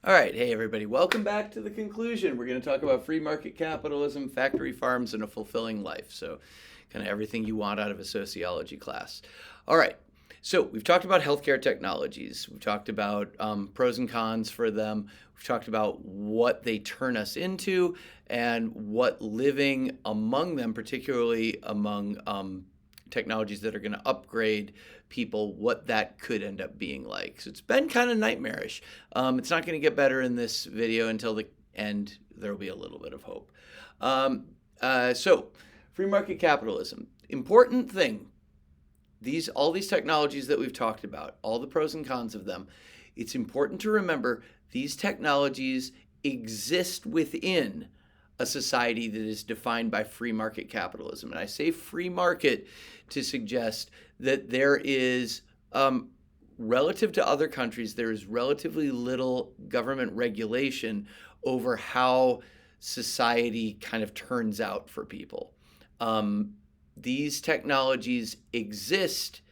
All right, hey everybody, welcome back to the conclusion. We're going to talk about free market capitalism, factory farms, and a fulfilling life. So, kind of everything you want out of a sociology class. All right, so we've talked about healthcare technologies, we've talked about pros and cons for them, we've talked about what they turn us into, and what living among them, particularly among technologies that are going to upgrade people, what that could end up being like. So it's been kind of nightmarish. It's not going to get better in this video until the end. There will be a little bit of hope. So free market capitalism, important thing. All these technologies that we've talked about, all the pros and cons of them, it's important to remember these technologies exist within a society that is defined by free market capitalism. And I say free market to suggest that there is, relative to other countries, there is relatively little government regulation over how society kind of turns out for people. These technologies exist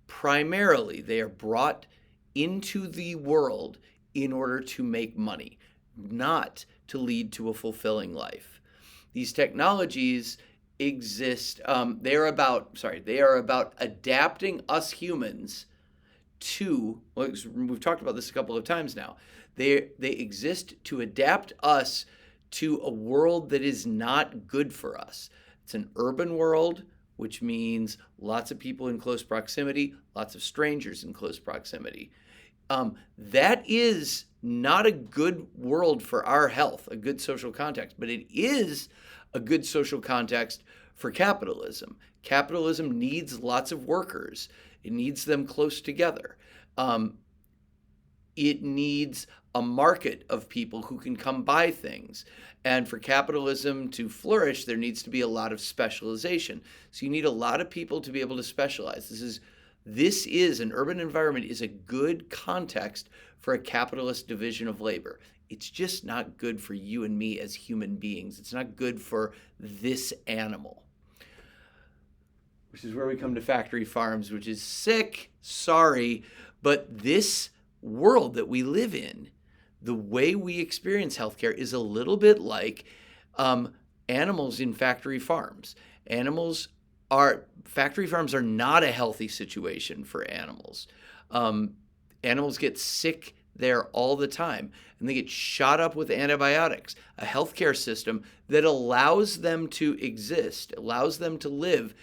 primarily, they are brought into the world in order to make money, not to lead to a fulfilling life. These technologies exist, they are about adapting us humans to, well, we've talked about this a couple of times now, they exist to adapt us to a world that is not good for us. It's an urban world, which means lots of people in close proximity, lots of strangers in close proximity. That is not a good world for our health, a good social context, but it is a good social context for capitalism. Capitalism needs lots of workers. It needs them close together. It needs a market of people who can come buy things. And for capitalism to flourish, there needs to be a lot of specialization. So you need a lot of people to be able to specialize. This is an urban environment is a good context for a capitalist division of labor. It's just not good for you and me as human beings. It's not good for this animal. Which is where we come to factory farms, which is sick, sorry, but this world that we live in, the way we experience healthcare is a little bit like animals in factory farms. Factory farms are not a healthy situation for animals. Animals get sick there all the time, and they get shot up with antibiotics. A healthcare system that allows them to exist, allows them to live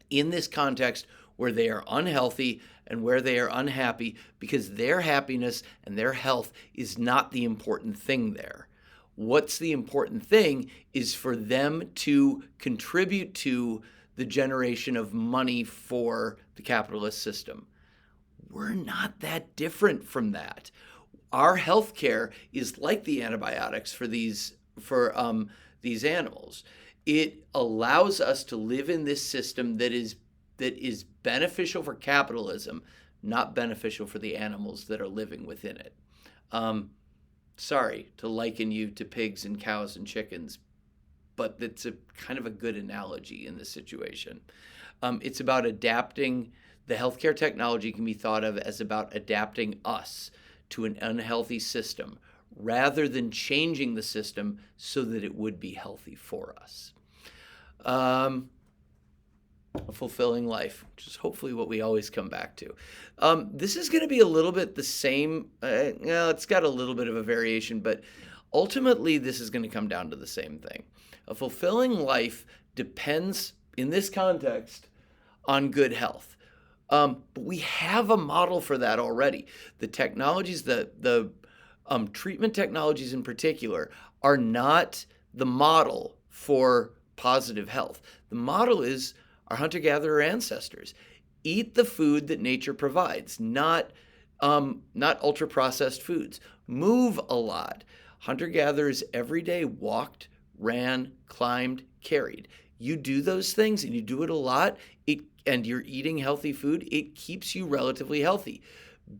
in this context where they are unhealthy and where they are unhappy, because their happiness and their health is not the important thing there. What's the important thing is for them to contribute to the generation of money for the capitalist system. We're not that different from that. Our healthcare is like the antibiotics for these animals. It allows us to live in this system that is beneficial for capitalism, not beneficial for the animals that are living within it. Sorry to liken you to pigs and cows and chickens, but it's a kind of a good analogy in this situation. It's about adapting. The healthcare technology can be thought of as about adapting us to an unhealthy system rather than changing the system so that it would be healthy for us. A fulfilling life, which is hopefully what we always come back to. This is going to be a little bit the same. It's got a little bit of a variation, but ultimately this is going to come down to the same thing. A fulfilling life depends, in this context, on good health. But we have a model for that already. The technologies, the treatment technologies in particular, are not the model for positive health. The model is our hunter-gatherer ancestors. Eat the food that nature provides, not ultra-processed foods. Move a lot. Hunter-gatherers every day walked, ran, climbed, carried. You do those things and you do it a lot, and you're eating healthy food, it keeps you relatively healthy.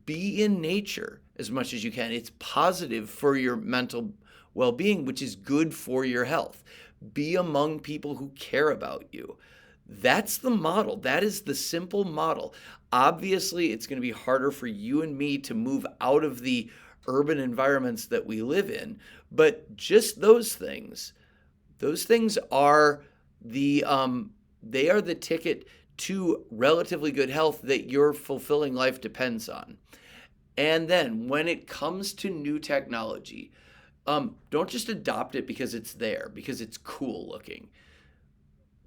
Be in nature as much as you can. It's positive for your mental well-being, which is good for your health. Be among people who care about you. That's the model. That is the simple model. Obviously, it's going to be harder for you and me to move out of the urban environments that we live in. But just those things are they are the ticket to relatively good health that your fulfilling life depends on. And then when it comes to new technology, don't just adopt it because it's there, because it's cool looking.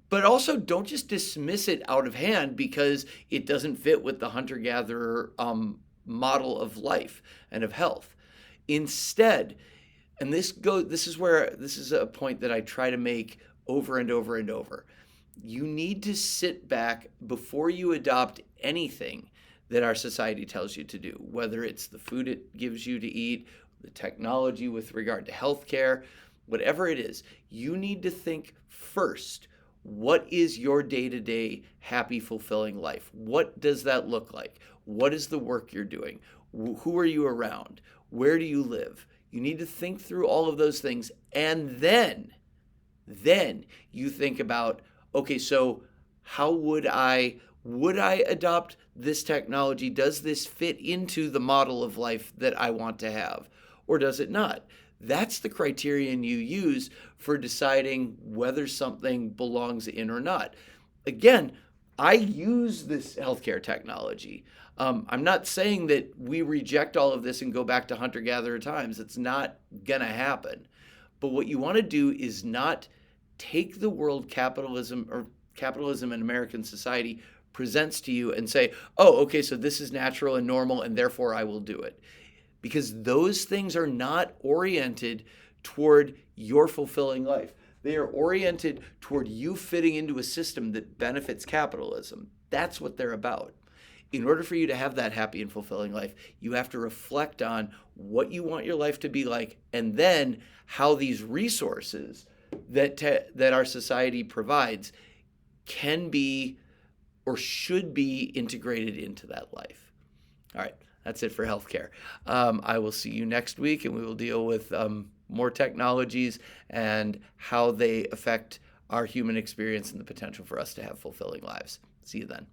But also don't just dismiss it out of hand because it doesn't fit with the hunter-gatherer model of life and of health. Instead, and this is a point that I try to make over and over and over. You need to sit back before you adopt anything that our society tells you to do, whether it's the food it gives you to eat, the technology with regard to healthcare, whatever it is. You need to think first, what is your day-to-day happy, fulfilling life? What does that look like? What is the work you're doing? Who are you around? Where do you live? You need to think through all of those things, and then you think about, okay, so how would I adopt this technology? Does this fit into the model of life that I want to have, or does it not? That's the criterion you use for deciding whether something belongs in or not. Again, I use this healthcare technology. I'm not saying that we reject all of this and go back to hunter-gatherer times. It's not going to happen. But what you want to do is not take the world capitalism and American society presents to you and say, oh, okay, so this is natural and normal, and therefore I will do it. Because those things are not oriented toward your fulfilling life. They are oriented toward you fitting into a system that benefits capitalism. That's what they're about. In order for you to have that happy and fulfilling life, you have to reflect on what you want your life to be like, and then how these resources that our society provides can be or should be integrated into that life. All right, that's it for healthcare. I will see you next week, and we will deal with more technologies and how they affect our human experience and the potential for us to have fulfilling lives. See you then.